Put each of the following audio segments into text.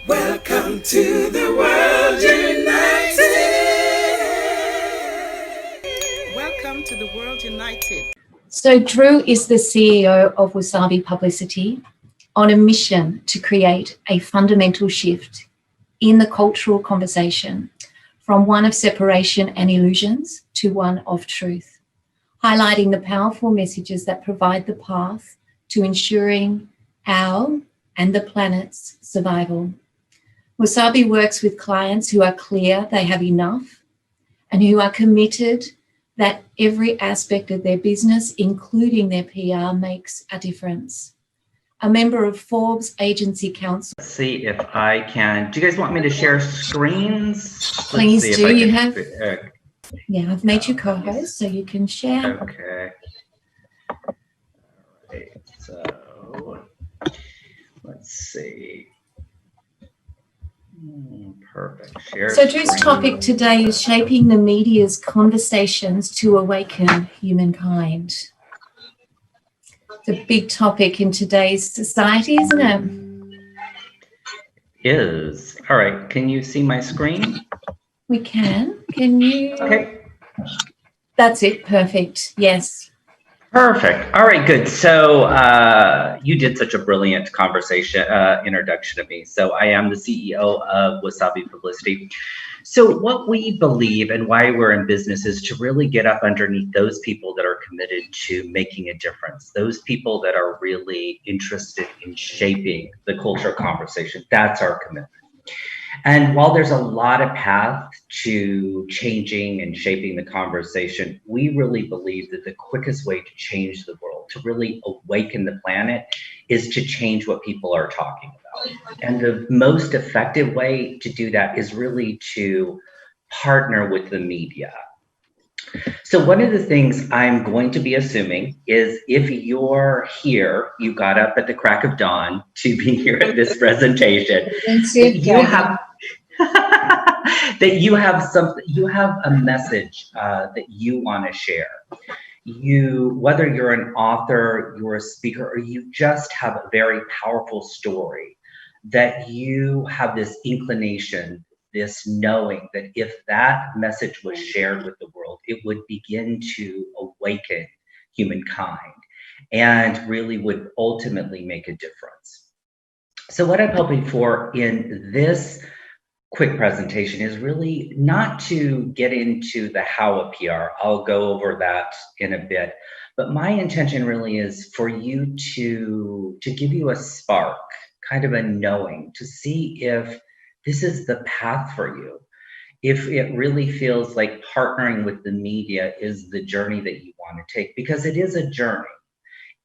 Welcome to the World United. Welcome to the World United. So Drew is the CEO of Wasabi Publicity on a mission to create a fundamental shift in the cultural conversation from one of separation and illusions to one of truth, highlighting the powerful messages that provide the path to ensuring our and the planet's survival. Wasabi works with clients who are clear they have enough and who are committed that every aspect of their business, including their PR, makes a difference. A member of Forbes Agency Council. Let's see if I can. Do you guys want me to share screens? Please do. You have. Yeah, I've made you co-host, so you can share. Okay. All right. So let's see. Perfect. Share so Drew's screen. topic today is shaping the media's conversations to awaken humankind. It's a big topic in today's society, isn't it? Is. All right. Can you see my screen? We can. Can you? Okay. That's it. Perfect. Yes. Perfect. All right, good. So you did such a brilliant conversation introduction to me. So I am the CEO of Wasabi Publicity. So what we believe and why we're in business is to really get up underneath those people that are committed to making a difference, those people that are really interested in shaping the cultural conversation. That's our commitment. And while there's a lot of path to changing and shaping the conversation, we really believe that the quickest way to change the world, to really awaken the planet, is to change what people are talking about. And the most effective way to do that is really to partner with the media. So one of the things I'm going to be assuming is if you're here, you got up at the crack of dawn to be here at this presentation, you have that you have something, you have a message that you want to share. You, whether you're an author, you're a speaker, or you just have a very powerful story that you have this inclination, this knowing that if that message was shared with the world, it would begin to awaken humankind and really would ultimately make a difference. So what I'm hoping for in this quick presentation is really not to get into the how of PR. I'll go over that in a bit, but my intention really is for you to give you a spark, kind of a knowing, to see if this is the path for you. If it really feels like partnering with the media is the journey that you want to take, because it is a journey.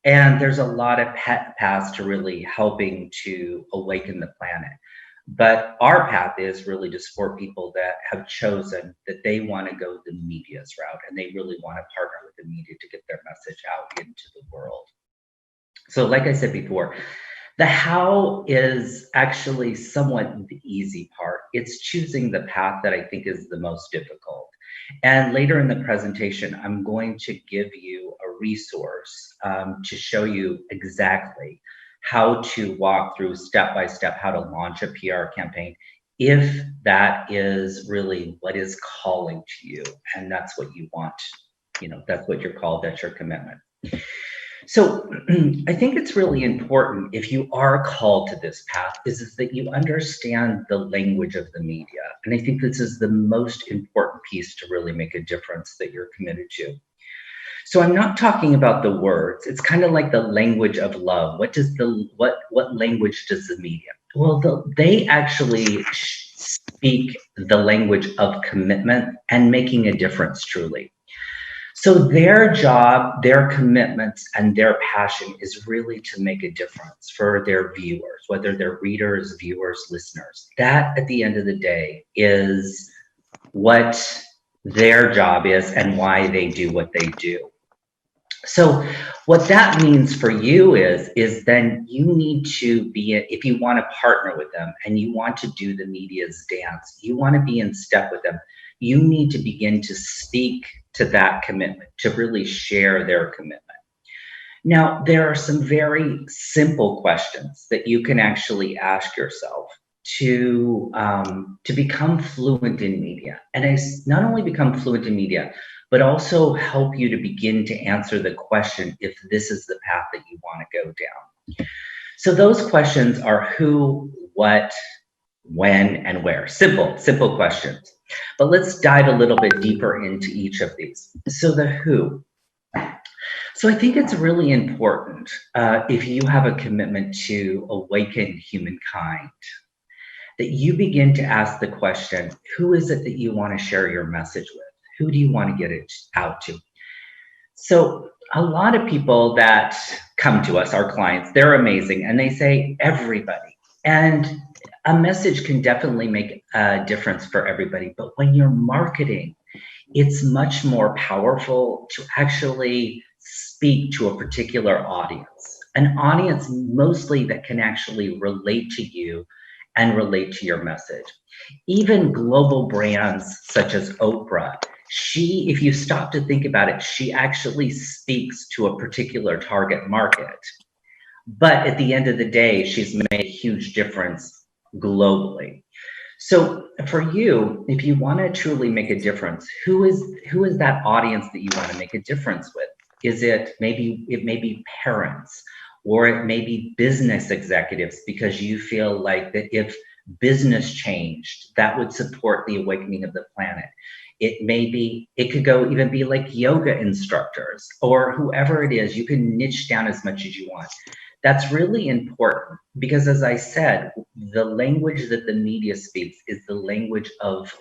And there's a lot of paths to really helping to awaken the planet. But our path is really to support people that have chosen that they want to go the media's route, and they really want to partner with the media to get their message out into the world. So like I said before, the how is actually somewhat the easy part. It's choosing the path that I think is the most difficult. And later in the presentation, I'm going to give you a resource to show you exactly how to walk through step by step how to launch a PR campaign, if that is really what is calling to you and that's what you want, that's what you're called, that's your commitment. So I think it's really important, if you are called to this path, is that you understand the language of the media. And I think this is the most important piece to really make a difference that you're committed to. So I'm not talking about the words. It's kind of like the language of love. What language does the media? Well, they actually speak the language of commitment and making a difference, truly. So their job, their commitments, and their passion is really to make a difference for their viewers, whether they're readers, viewers, listeners. That, at the end of the day, is what their job is and why they do what they do. So what that means for you is then you need to be, if you want to partner with them and you want to do the media's dance, you want to be in step with them, you need to begin to speak to that commitment, to really share their commitment. Now, there are some very simple questions that you can actually ask yourself to become fluent in media, and not only become fluent in media, but also help you to begin to answer the question if this is the path that you want to go down. So those questions are who, what, when, and where. Simple questions. But let's dive a little bit deeper into each of these. So the who. So I think it's really important if you have a commitment to awaken humankind, that you begin to ask the question, who is it that you want to share your message with? Who do you want to get it out to? So a lot of people that come to us, our clients, they're amazing, and they say everybody. And a message can definitely make a difference for everybody. But when you're marketing, it's much more powerful to actually speak to a particular audience, an audience mostly that can actually relate to you and relate to your message. Even global brands such as Oprah, if you stop to think about it, she actually speaks to a particular target market. But at the end of the day, she's made a huge difference globally. So for you, if you want to truly make a difference, who is that audience that you want to make a difference with? It may be parents, or it may be business executives, because you feel like that if business changed, that would support the awakening of the planet. It could go even be like yoga instructors or whoever it is. You can niche down as much as you want. That's really important because, as I said, the language that the media speaks is the language of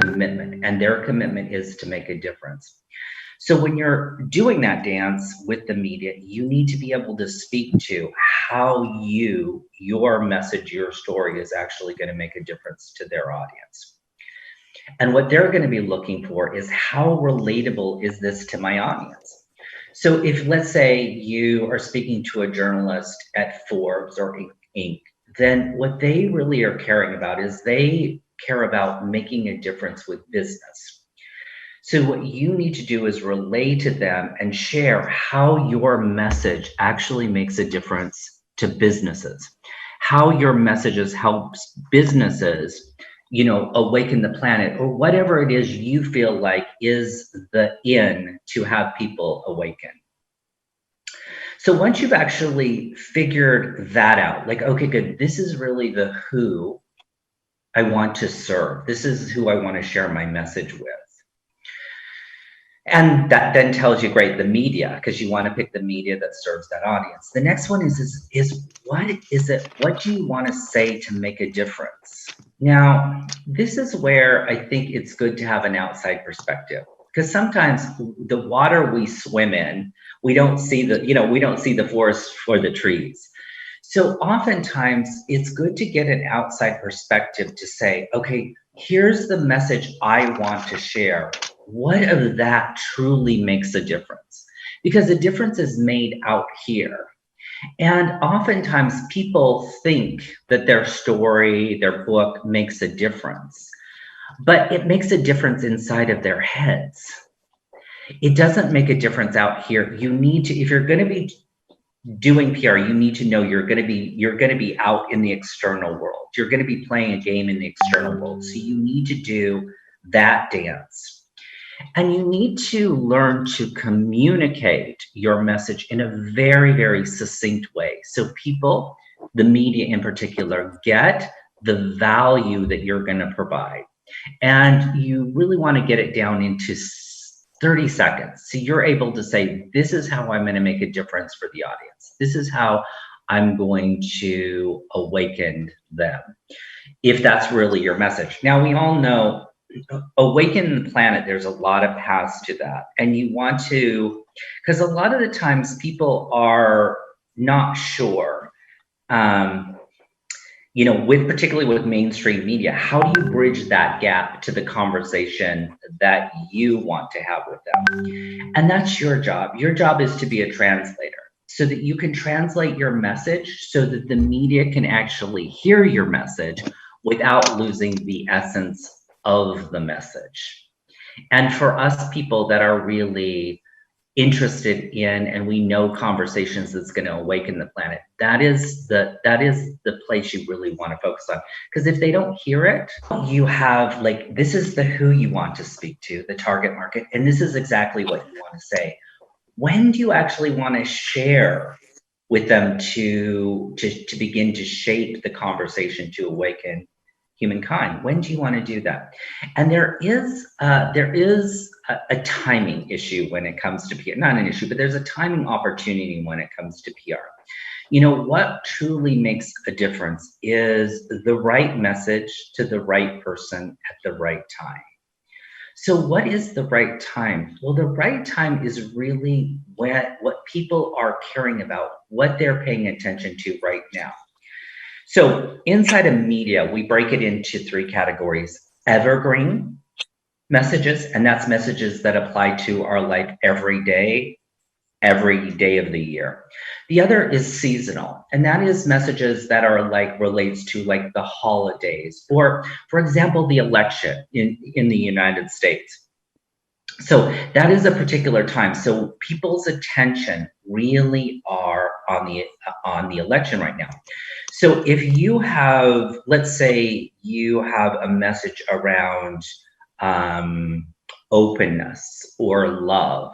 commitment, and their commitment is to make a difference. So when you're doing that dance with the media, you need to be able to speak to how your message, your story is actually going to make a difference to their audience. And what they're going to be looking for is, how relatable is this to my audience? So if, let's say, you are speaking to a journalist at Forbes or Inc., then what they really are caring about is they care about making a difference with business. So what you need to do is relay to them and share how your message actually makes a difference to businesses, how your messages helps businesses, awaken the planet, or whatever it is you feel like is the in to have people awaken. So once you've actually figured that out, like, okay, good, this is really the who I want to serve. This is who I want to share my message with. And that then tells you, great, the media, because you want to pick the media that serves that audience. The next one is what is it? What do you want to say to make a difference? Now, this is where I think it's good to have an outside perspective, because sometimes the water we swim in, we don't see the forest for the trees. So oftentimes it's good to get an outside perspective to say, okay, here's the message I want to share. What of that truly makes a difference? Because the difference is made out here. And oftentimes people think that their story, their book makes a difference, but it makes a difference inside of their heads. It doesn't make a difference out here. You need to, if you're going to be doing PR, you need to know you're going to be out in the external world. You're going to be playing a game in the external world. So you need to do that dance. And you need to learn to communicate your message in a very, very succinct way. So people, the media in particular, get the value that you're going to provide. And you really want to get it down into 30 seconds. So you're able to say, this is how I'm going to make a difference for the audience. This is how I'm going to awaken them, if that's really your message. Now, we all know awaken the planet, there's a lot of paths to that. And you want to, because a lot of the times people are not sure, particularly with mainstream media, how do you bridge that gap to the conversation that you want to have with them? And that's your job. Your job is to be a translator, so that you can translate your message so that the media can actually hear your message without losing the essence of the message. And for us people that are really interested in, and we know conversations that's going to awaken the planet, that is the place you really want to focus on. Because if they don't hear it, you have like, this is the who you want to speak to, the target market, and this is exactly what you want to say. When do you actually want to share with them to begin to shape the conversation to awaken humankind? When do you want to do that? And there is a timing issue when it comes to PR. Not an issue, but there's a timing opportunity when it comes to PR. You know, what truly makes a difference is the right message to the right person at the right time. So what is the right time? Well, the right time is really what people are caring about, what they're paying attention to right now. So inside of media, we break it into 3 categories: evergreen messages, and that's messages that apply to our life every day of the year. The other is seasonal, and that is messages that are like relates to like the holidays, or for example, the election in the United States. So that is a particular time. So people's attention really are on the election right now. So if you have, let's say you have a message around openness or love,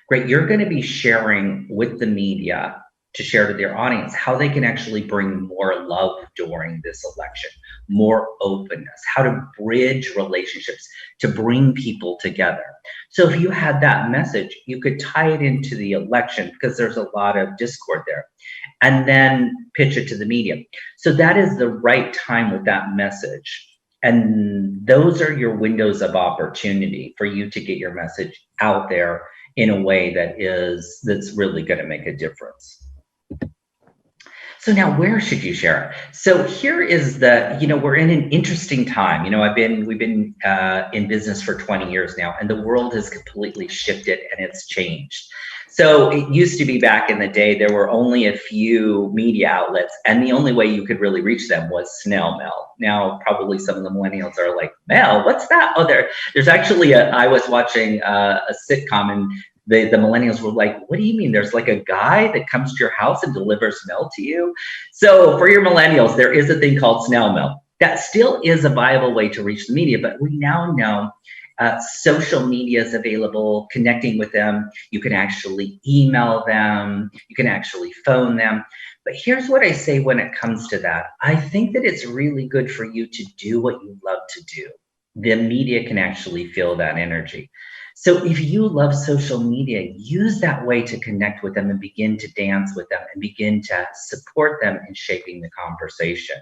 great, you're going to be sharing with the media to share to their audience how they can actually bring more love during this election, more openness, how to bridge relationships, to bring people together. So if you had that message, you could tie it into the election because there's a lot of discord there, and then pitch it to the media. So that is the right time with that message. And those are your windows of opportunity for you to get your message out there in a way that's really going to make a difference. So now, where should you share it? So here is we're in an interesting time. We've been in business for 20 years now, and the world has completely shifted and it's changed. So it used to be back in the day, there were only a few media outlets, and the only way you could really reach them was snail mail. Now, probably some of the millennials are like, mail, what's that? Oh, there's actually I was watching a sitcom, and the millennials were like, what do you mean? There's like a guy that comes to your house and delivers mail to you? So for your millennials, there is a thing called snail mail. That still is a viable way to reach the media, but we now know social media is available, connecting with them. You can actually email them. You can actually phone them. But here's what I say when it comes to that. I think that it's really good for you to do what you love to do. The media can actually feel that energy. So if you love social media, use that way to connect with them and begin to dance with them and begin to support them in shaping the conversation.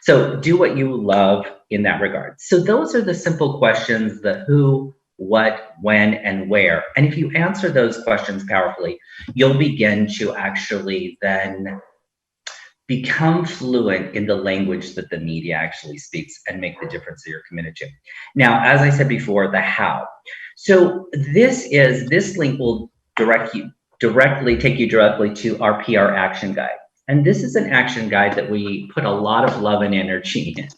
So do what you love in that regard. So those are the simple questions: the who, what, when, and where. And if you answer those questions powerfully, you'll begin to actually then become fluent in the language that the media actually speaks and make the difference that you're committed to. Now, as I said before, the how. So this link will take you directly to our PR action guide. And this is an action guide that we put a lot of love and energy in.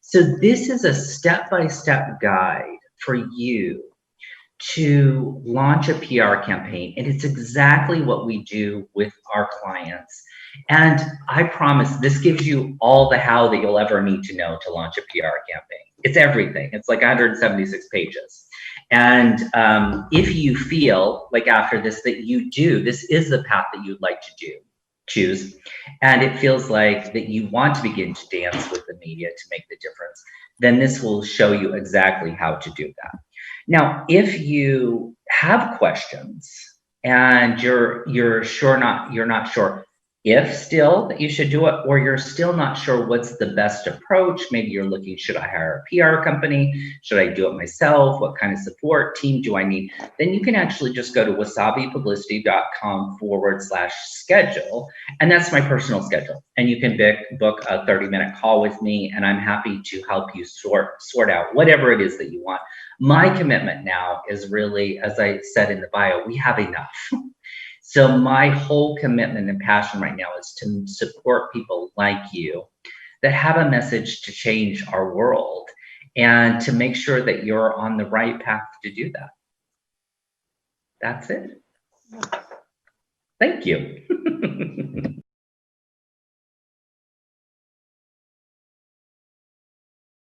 So this is a step-by-step guide for you to launch a PR campaign. And it's exactly what we do with our clients. And I promise this gives you all the how that you'll ever need to know to launch a PR campaign. It's everything. It's like 176 pages. And if you feel like after this that this is the path that you'd like to choose, and it feels like that you want to begin to dance with the media to make the difference, then this will show you exactly how to do that. Now, if you have questions and you're not sure if still that you should do it, or you're still not sure what's the best approach, maybe you're looking, should I hire a PR company? Should I do it myself? What kind of support team do I need? Then you can actually just go to wasabipublicity.com/schedule, and that's my personal schedule. And you can book a 30-minute call with me, and I'm happy to help you sort out whatever it is that you want. My commitment now is really, as I said in the bio, we have enough. So my whole commitment and passion right now is to support people like you that have a message to change our world, and to make sure that you're on the right path to do that. That's it. Thank you.